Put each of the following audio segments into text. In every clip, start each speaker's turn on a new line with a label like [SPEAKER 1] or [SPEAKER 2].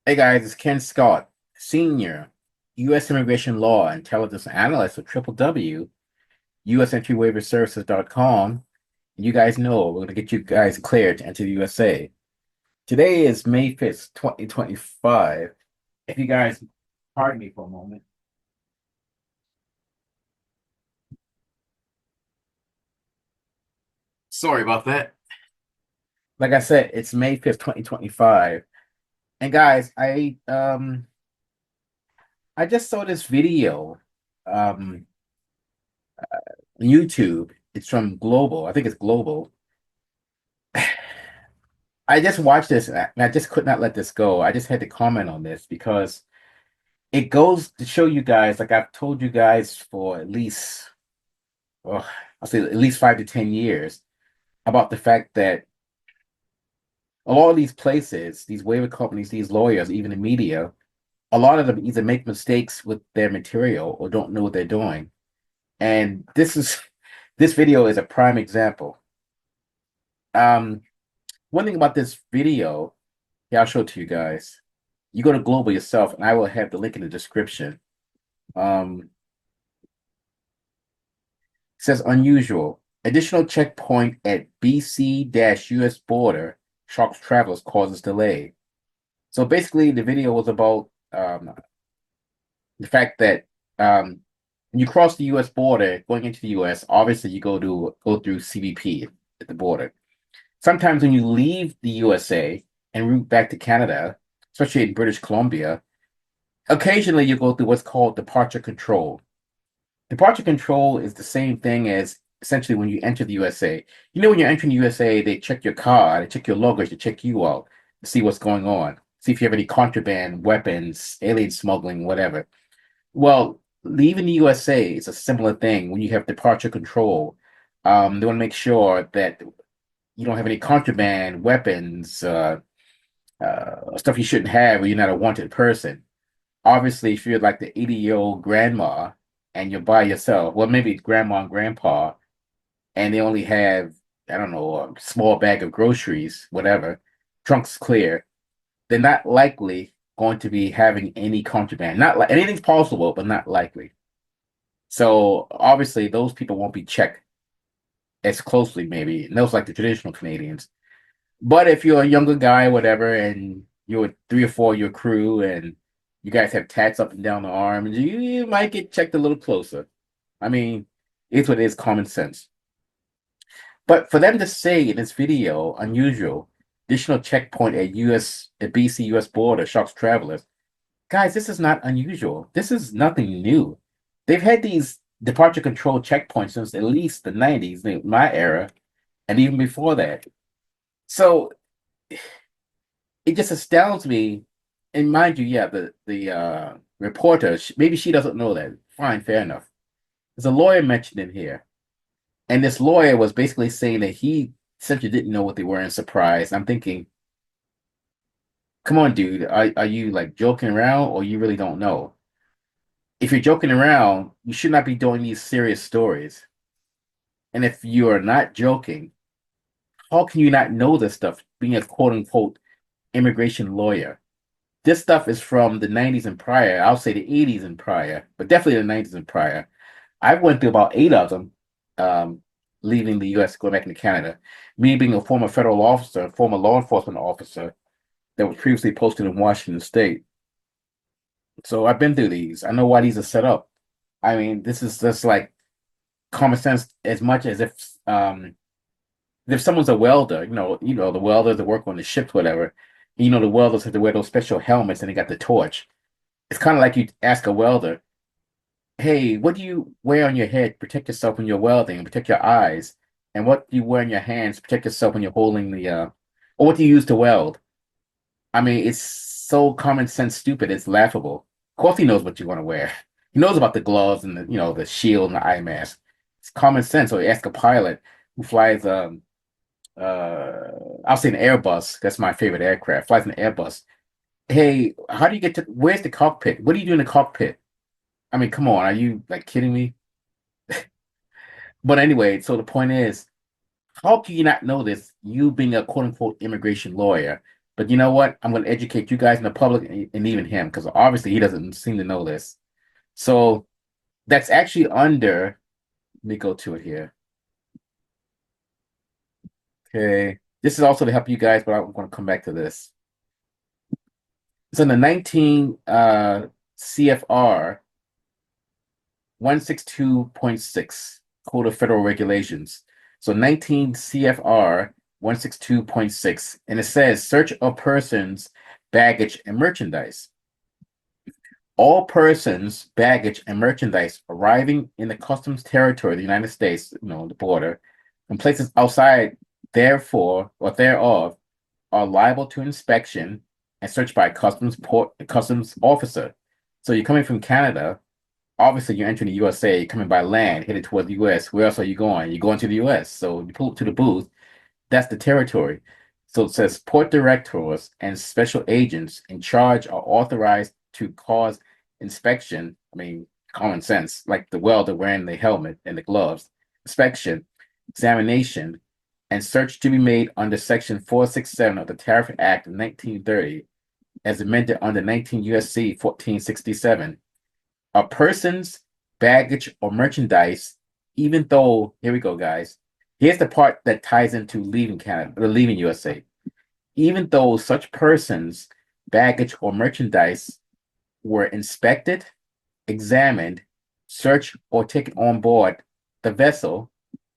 [SPEAKER 1] Hey guys, it's Ken Scott, Senior, U.S. Immigration Law and Intelligence Analyst with Triple W, USEntryWaiverServices.com. You guys know we're going to get you guys cleared to enter the USA. Today is May 5th, 2025. If you guys pardon me for a moment. Sorry about that. Like I said, it's May 5th, 2025. And guys, I just saw this video um on YouTube. It's from Global. I think it's Global. I just watched this and I just could not let this go. I just had to comment on this because it goes to show you guys, like I've told you guys for at least, oh, I'll say at least 5 to 10 years, about the fact that a lot of these places, these waiver companies, these lawyers, even the media, a lot of them either make mistakes with their material or don't know what they're doing. And this video is a prime example. Um, One thing about this video, yeah, I'll show it to you guys. You go to Global yourself, and I will have the link in the description. Um, it says unusual. Additional checkpoint at BC-US border shocks travelers causes delay. So basically, the video was about the fact that when you cross the US border going into the US, obviously you go through CBP at the border. Sometimes when you leave the USA and route back to Canada, especially in British Columbia, occasionally you go through what's called departure control. Departure control is the same thing as essentially when you enter the USA. You know, when you're entering the USA, they check your car, they check your luggage, they check you out to see what's going on, see if you have any contraband, weapons, alien smuggling, whatever. Well, leaving the USA is a similar thing when you have departure control. They want to make sure that you don't have any contraband, weapons, stuff you shouldn't have, or you're not a wanted person. Obviously, if you're like the 80-year-old grandma and you're by yourself, well, maybe it's grandma and grandpa, and they only have, I don't know, a small bag of groceries, whatever, trunk's clear, they're not likely going to be having any contraband. Not like anything's possible, but not likely. So obviously, those people won't be checked as closely, maybe. And those like the traditional Canadians. But if you're a younger guy, whatever, and you're with three or four of your crew and you guys have tats up and down the arm, you might get checked a little closer. I mean, it's what it is, common sense. But for them to say in this video, unusual, additional checkpoint at BC US border shocks travelers. Guys, this is not unusual. This is nothing new. They've had these departure control checkpoints since at least the 90s, my era, and even before that. So it just astounds me. And mind you, yeah, the reporter, maybe she doesn't know that. Fine, fair enough. There's a lawyer mentioned in here, and this lawyer was basically saying that he essentially didn't know what they were and surprised. I'm thinking, come on, dude, are you like joking around or you really don't know? If you're joking around, you should not be doing these serious stories. And if you are not joking, how can you not know this stuff? Being a quote unquote immigration lawyer. This stuff is from the 90s and prior. I'll say the 80s and prior, but definitely the 90s and prior. I went through about eight of them, leaving the US, going back into Canada. Me being a former federal officer, former law enforcement officer that was previously posted in Washington State. So I've been through these. I know why these are set up. I mean, this is just like common sense as much as if someone's a welder, the welders that work on the ships, whatever, the welders have to wear those special helmets and they got the torch. It's kind of like you ask a welder, hey, what do you wear on your head to protect yourself when you're welding and protect your eyes? And what do you wear in your hands to protect yourself when you're holding or what do you use to weld? I mean, it's so common sense stupid, it's laughable. Of course he knows what you want to wear. He knows about the gloves and the shield and the eye mask. It's common sense. So you ask a pilot who flies I'll say an Airbus. That's my favorite aircraft. Flies an Airbus. Hey, how do you get to where's the cockpit? What do you do in the cockpit? I mean, come on, are you like kidding me? But anyway, so the point is, how can you not know this? You being a quote unquote immigration lawyer, But you know what? I'm going to educate you guys in the public and even him because obviously he doesn't seem to know this. So that's actually under. Let me go to it here. Okay. This is also to help you guys, but I'm going to come back to this. It's in the 19 CFR 162.6 Code of Federal Regulations. So 19 CFR 162.6, and it says search of persons, baggage, and merchandise. All persons, baggage, and merchandise arriving in the customs territory of the United States, the border, from places outside, therefore or thereof, are liable to inspection and search by a customs officer. So you're coming from Canada, obviously you're entering the USA, you're coming by land, headed towards the US. Where else are you going? You're going to the US. So you pull up to the booth, that's the territory. So it says port directors and special agents in charge are authorized to cause inspection. I mean, common sense, like the welder wearing the helmet and the gloves. Inspection, examination, and search to be made under Section 467 of the Tariff Act of 1930, as amended under 19 U.S.C. 1467. A person's baggage or merchandise, even though, here we go, guys. Here's the part that ties into leaving Canada or leaving USA. Even though such persons, baggage, or merchandise were inspected, examined, searched, or taken on board the vessel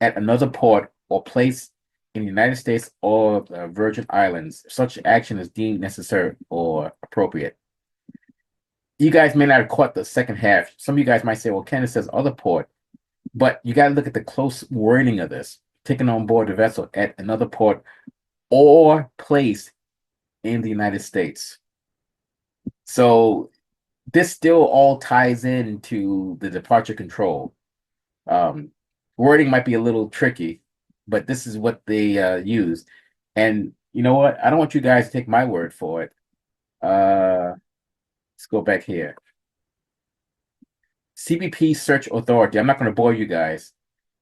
[SPEAKER 1] at another port or place in the United States or the Virgin Islands, such action is deemed necessary or appropriate. You guys may not have caught the second half. Some of you guys might say, well, Canada says other port, but you got to look at the close wording of this. Taken on board the vessel at another port or place in the United States. So this still all ties into the departure control. Wording might be a little tricky, but this is what they use. And you know what? I don't want you guys to take my word for it. Let's go back here. CBP Search Authority. I'm not going to bore you guys,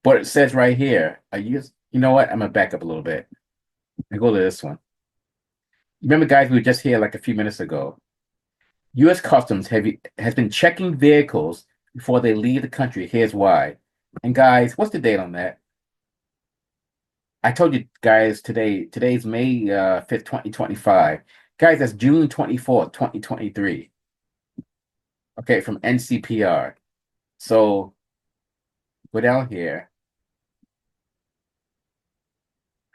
[SPEAKER 1] but it says right here. You know what? I'm going to back up a little bit and go to this one. Remember, guys, we were just here like a few minutes ago. U.S. Customs has been checking vehicles before they leave the country. Here's why. And guys, what's the date on that? I told you guys today's May 5th, 2025. Guys, that's June 24th, 2023. Okay, from NCPR. So go down here.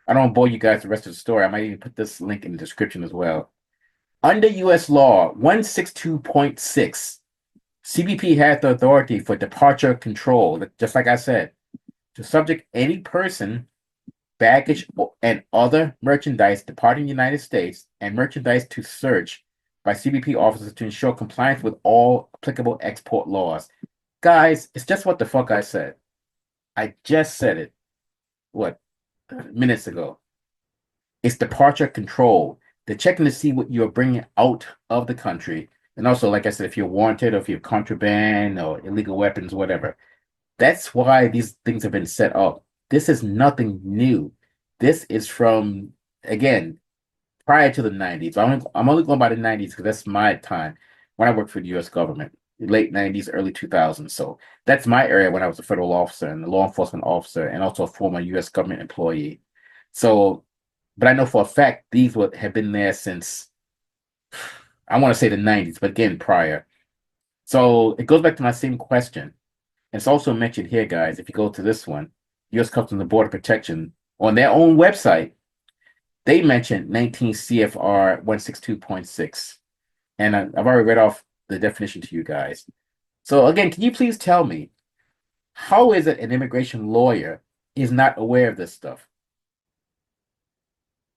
[SPEAKER 1] I don't bore you guys the rest of the story. I might even put this link in the description as well. Under U.S. Law 162.6, CBP has the authority for departure control, just like I said, to subject any person, baggage, and other merchandise departing the United States and merchandise to search by CBP officers to ensure compliance with all applicable export laws. Guys, it's just what the fuck I said. I just said it. What? Minutes ago. It's departure control. They're checking to see what you're bringing out of the country. And also, like I said, if you're wanted or if you have contraband or illegal weapons, whatever. That's why these things have been set up. This is nothing new. This is from, again, prior to the 90s. I'm only going by the 90s because that's my time when I worked for the U.S. government, late 90s, early 2000s. So that's my area when I was a federal officer and a law enforcement officer and also a former U.S. government employee. So, but I know for a fact these would have been there since, I want to say the 90s, but again, prior. So it goes back to my same question. It's also mentioned here, guys, if you go to this one, U.S. Customs and Border Protection, on their own website, they mentioned 19 CFR 162.6. And I've already read off the definition to you guys. So again, can you please tell me, how is it an immigration lawyer is not aware of this stuff?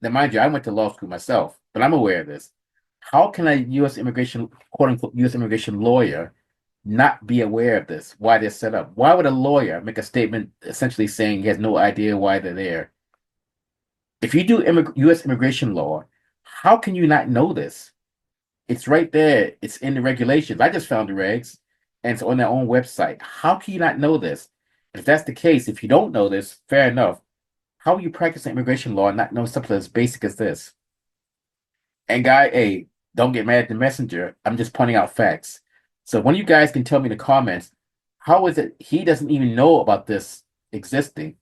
[SPEAKER 1] Now, mind you, I went to law school myself, but I'm aware of this. How can a U.S. immigration, quote unquote, U.S. immigration lawyer not be aware of this, why they're set up? Why would a lawyer make a statement essentially saying he has no idea why they're there? If you do U.S. immigration law, how can you not know this? It's right there. It's in the regulations. I just found the regs, and it's on their own website. How can you not know this? If that's the case, if you don't know this, fair enough. How are you practicing immigration law and not know something as basic as this? And guy, hey, don't get mad at the messenger. I'm just pointing out facts. So one of you guys can tell me in the comments, how is it he doesn't even know about this existing?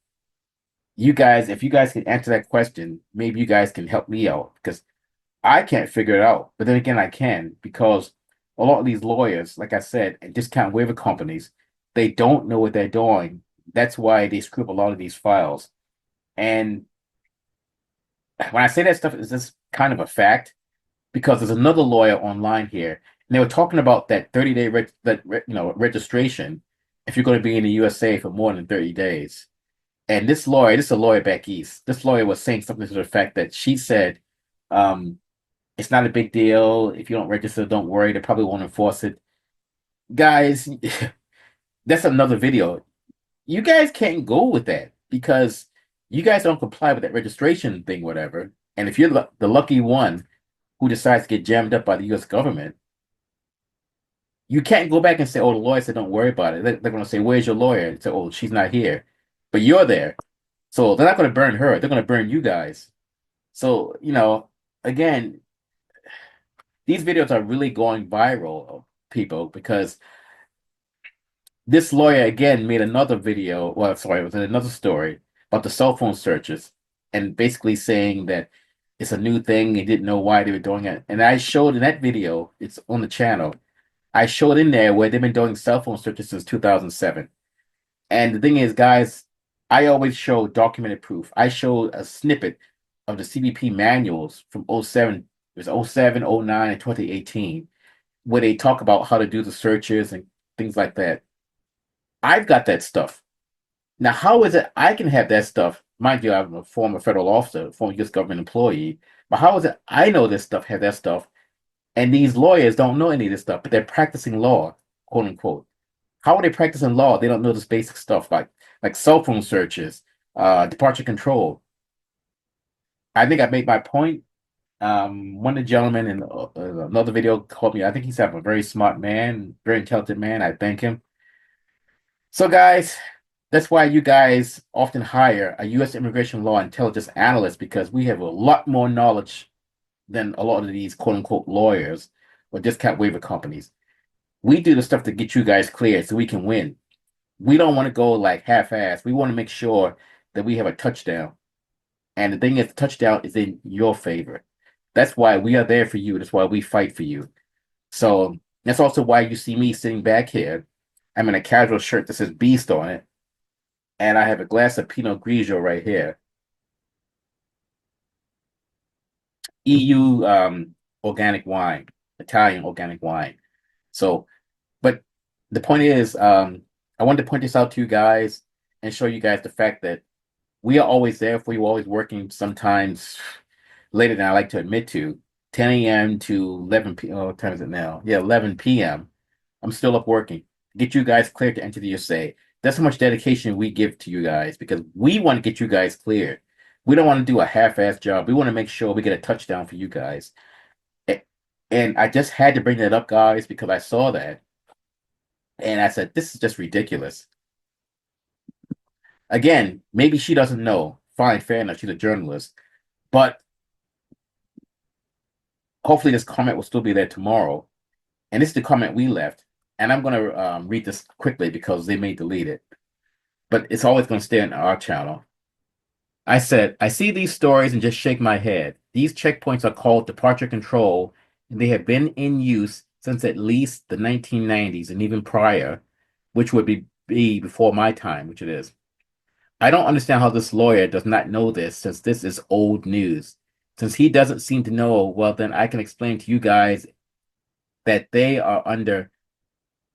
[SPEAKER 1] You guys, if you guys can answer that question, maybe you guys can help me out because I can't figure it out. But then again, I can because a lot of these lawyers, like I said, and discount waiver companies, they don't know what they're doing. That's why they screw up a lot of these files. And when I say that stuff, is this kind of a fact? Because there's another lawyer online here, and they were talking about that 30-day registration if you're going to be in the USA for more than 30 days. And this is a lawyer back east. This lawyer was saying something to the fact that she said, um, it's not a big deal. If you don't register, don't worry. They probably won't enforce it. Guys, that's another video. You guys can't go with that because you guys don't comply with that registration thing, whatever. And if you're the lucky one who decides to get jammed up by the US government, you can't go back and say, oh, the lawyer said don't worry about it. They're going to say, where's your lawyer? And say, oh, she's not here. But you're there. So they're not going to burn her. They're going to burn you guys. So, again, these videos are really going viral, people, because this lawyer again made another video. Well, sorry, it was another story about the cell phone searches and basically saying that it's a new thing. He didn't know why they were doing it. And I showed in that video, it's on the channel, I showed in there where they've been doing cell phone searches since 2007. And the thing is, guys, I always show documented proof. I showed a snippet of the CBP manuals from '07. It was '07, '09, and 2018, where they talk about how to do the searches and things like that. I've got that stuff. Now, how is it I can have that stuff? Mind you, I'm a former federal officer, former U.S. government employee. But how is it I know this stuff, have that stuff, and these lawyers don't know any of this stuff, but they're practicing law, quote unquote. How are they practicing law? They don't know this basic stuff like cell phone searches, departure control. I think I made my point. One of the gentlemen in another video called me. I think he's a very smart man, very intelligent man. I thank him. So, guys, that's why you guys often hire a U.S. immigration law intelligence analyst because we have a lot more knowledge than a lot of these quote unquote lawyers or discount waiver companies. We do the stuff to get you guys cleared so we can win. We don't want to go like half-assed. We want to make sure that we have a touchdown. And the thing is, the touchdown is in your favor. That's why we are there for you. That's why we fight for you. So that's also why you see me sitting back here. I'm in a casual shirt that says Beast on it. And I have a glass of Pinot Grigio right here. EU organic wine, Italian organic wine. So, but the point is, I wanted to point this out to you guys and show you guys the fact that we are always there for you, always working sometimes later than I like to admit to, 10 a.m. to 11 p.m. Oh, what time is it now? Yeah, 11 p.m. I'm still up working. Get you guys cleared to enter the USA. That's how much dedication we give to you guys because we want to get you guys cleared. We don't want to do a half-ass job. We want to make sure we get a touchdown for you guys. And I just had to bring that up, guys, because I saw that. And I said, this is just ridiculous. Again, maybe she doesn't know. Fine, fair enough. She's a journalist. But hopefully this comment will still be there tomorrow. And this is the comment we left. And I'm going to read this quickly because they may delete it. But it's always going to stay on our channel. I said, I see these stories and just shake my head. These checkpoints are called departure control, and they have been in use since at least the 1990s and even prior, which would be before my time, which it is. I don't understand how this lawyer does not know this since this is old news. Since he doesn't seem to know, well, then I can explain to you guys that they are under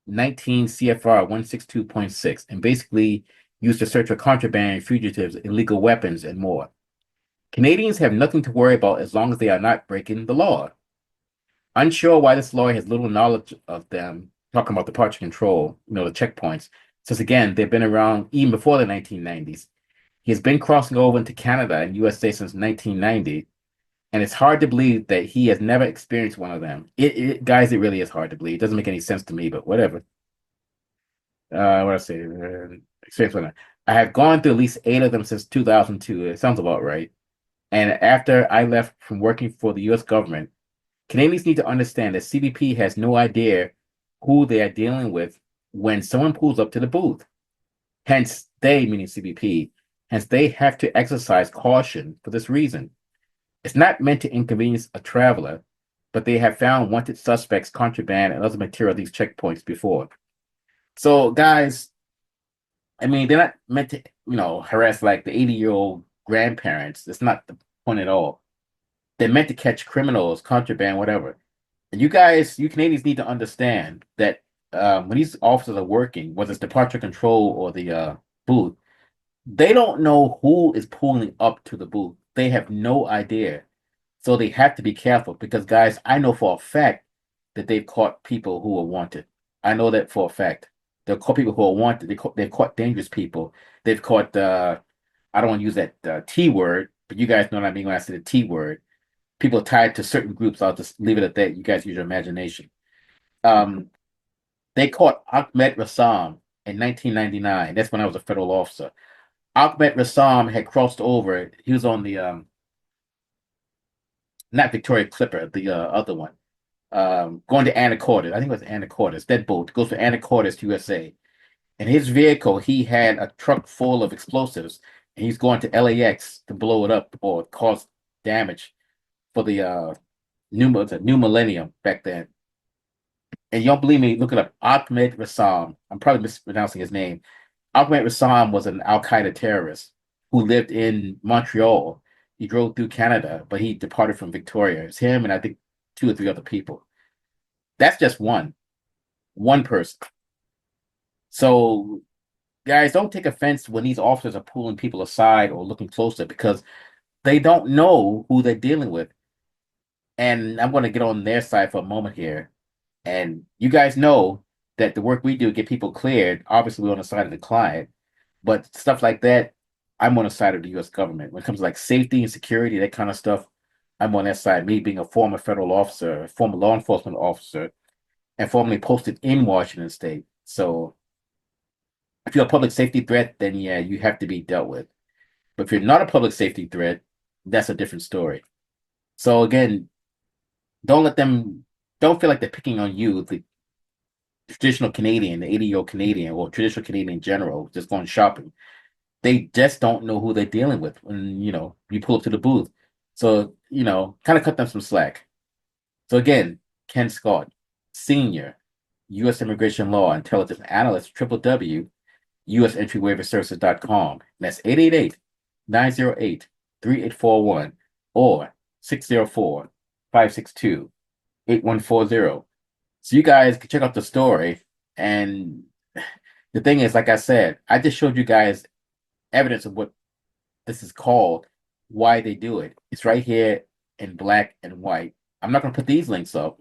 [SPEAKER 1] 19 CFR 162.6 and basically used to search for contraband, fugitives, illegal weapons, and more. Canadians have nothing to worry about as long as they are not breaking the law. Unsure why this lawyer has little knowledge of them, talking about departure control, the checkpoints, since again, they've been around even before the 1990s. He has been crossing over into Canada and USA since 1990, and it's hard to believe that he has never experienced one of them. Guys, it really is hard to believe. It doesn't make any sense to me, but whatever. What I say? Experience one. I have gone through at least 8 of them since 2002. It sounds about right. And after I left from working for the U.S. government, Canadians need to understand that CBP has no idea who they are dealing with when someone pulls up to the booth. Hence, they, meaning CBP, hence they have to exercise caution for this reason. It's not meant to inconvenience a traveler, but they have found wanted suspects, contraband, and other material at these checkpoints before. So, guys, I mean, they're not meant to, harass like the 80-year-old grandparents. That's not the point at all. They're meant to catch criminals, contraband, whatever. And you guys, you Canadians need to understand that when these officers are working, whether it's departure control or the booth, they don't know who is pulling up to the booth. They have no idea. So they have to be careful because, guys, I know for a fact that they've caught people who are wanted. I know that for a fact. They've caught people who are wanted. They've caught dangerous people. They've caught, I don't want to use that T word, but you guys know what I mean when I say the T word. People tied to certain groups. I'll just leave it at that. You guys use your imagination. Um, they caught Ahmed Rassam in 1999. That's when I was a federal officer. Ahmed Rassam had crossed over. He was on the not Victoria Clipper, the other one. Going to Anacortes. I think it was Anacortes. That boat goes to Anacortes, USA. In his vehicle, he had a truck full of explosives, and he's going to LAX to blow it up or cause damage for the new millennium back then. And you don't believe me? Look it up. Ahmed Rassam. I'm probably mispronouncing his name. Ahmed Rassam was an Al Qaeda terrorist who lived in Montreal. He drove through Canada, but he departed from Victoria. It's him and I think two or three other people. That's just one person. So, guys, don't take offense when these officers are pulling people aside or looking closer because they don't know who they're dealing with. And I'm going to get on their side for a moment here. And you guys know that the work we do get people cleared. Obviously, we're on the side of the client, but stuff like that, I'm on the side of the U.S. government. When it comes to like safety and security, that kind of stuff, I'm on that side. Me being a former federal officer, a former law enforcement officer, and formerly posted in Washington State. So if you're a public safety threat, then yeah, you have to be dealt with. But if you're not a public safety threat, that's a different story. So again, don't feel like they're picking on you, the traditional Canadian, the 80-year-old Canadian, or traditional Canadian in general, just going shopping. They just don't know who they're dealing with when, you pull up to the booth. So, kind of cut them some slack. So again, Ken Scott, Senior, U.S. Immigration Law Intelligence Analyst, www.usentryWaiverServices.com. That's 888-908-3841 or 604-562-8140. So you guys can check out the story. And the thing is, like I said, I just showed you guys evidence of what this is called, why they do it. It's right here in black and white. I'm not going to put these links up,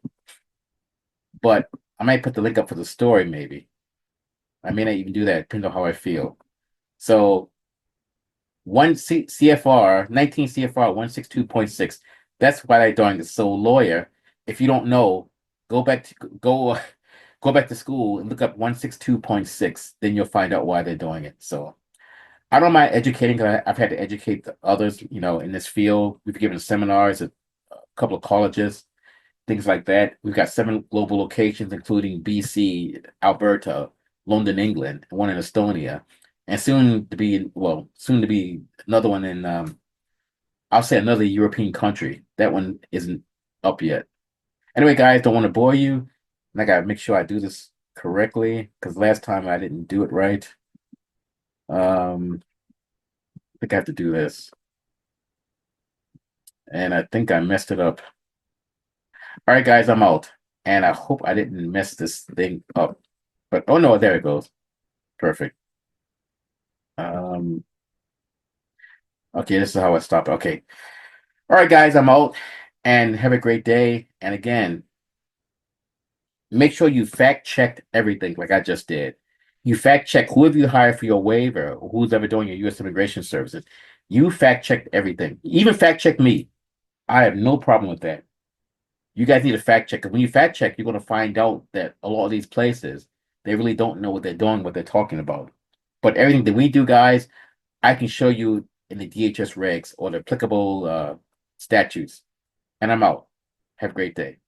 [SPEAKER 1] but I might put the link up for the story, maybe. I may not even do that, depending on how I feel. So, 19 CFR 162.6. That's why they're doing this. So, lawyer, if you don't know, go back to go back to school and look up 162.6. Then you'll find out why they're doing it. So, I don't mind educating because I've had to educate the others, in this field. We've given seminars at a couple of colleges, things like that. We've got 7 global locations, including BC, Alberta, London, England, and one in Estonia, and soon to be another one in, I'll say another European country. That one isn't up yet. Anyway, guys, don't want to bore you. And I got to make sure I do this correctly because last time I didn't do it right. I think I have to do this. And I think I messed it up. All right, guys, I'm out. And I hope I didn't mess this thing up. But oh no, there it goes. Perfect. Um, okay, this is how I stop. Okay. All right, guys, I'm out. And have a great day. And again, make sure you fact checked everything like I just did. You fact check whoever you hire for your waiver or who's ever doing your U.S. Immigration Services. You fact checked everything. Even fact check me. I have no problem with that. You guys need to fact check. Because when you fact check, you're going to find out that a lot of these places, they really don't know what they're doing, what they're talking about. But everything that we do, guys, I can show you in the DHS regs or the applicable statutes. And I'm out. Have a great day.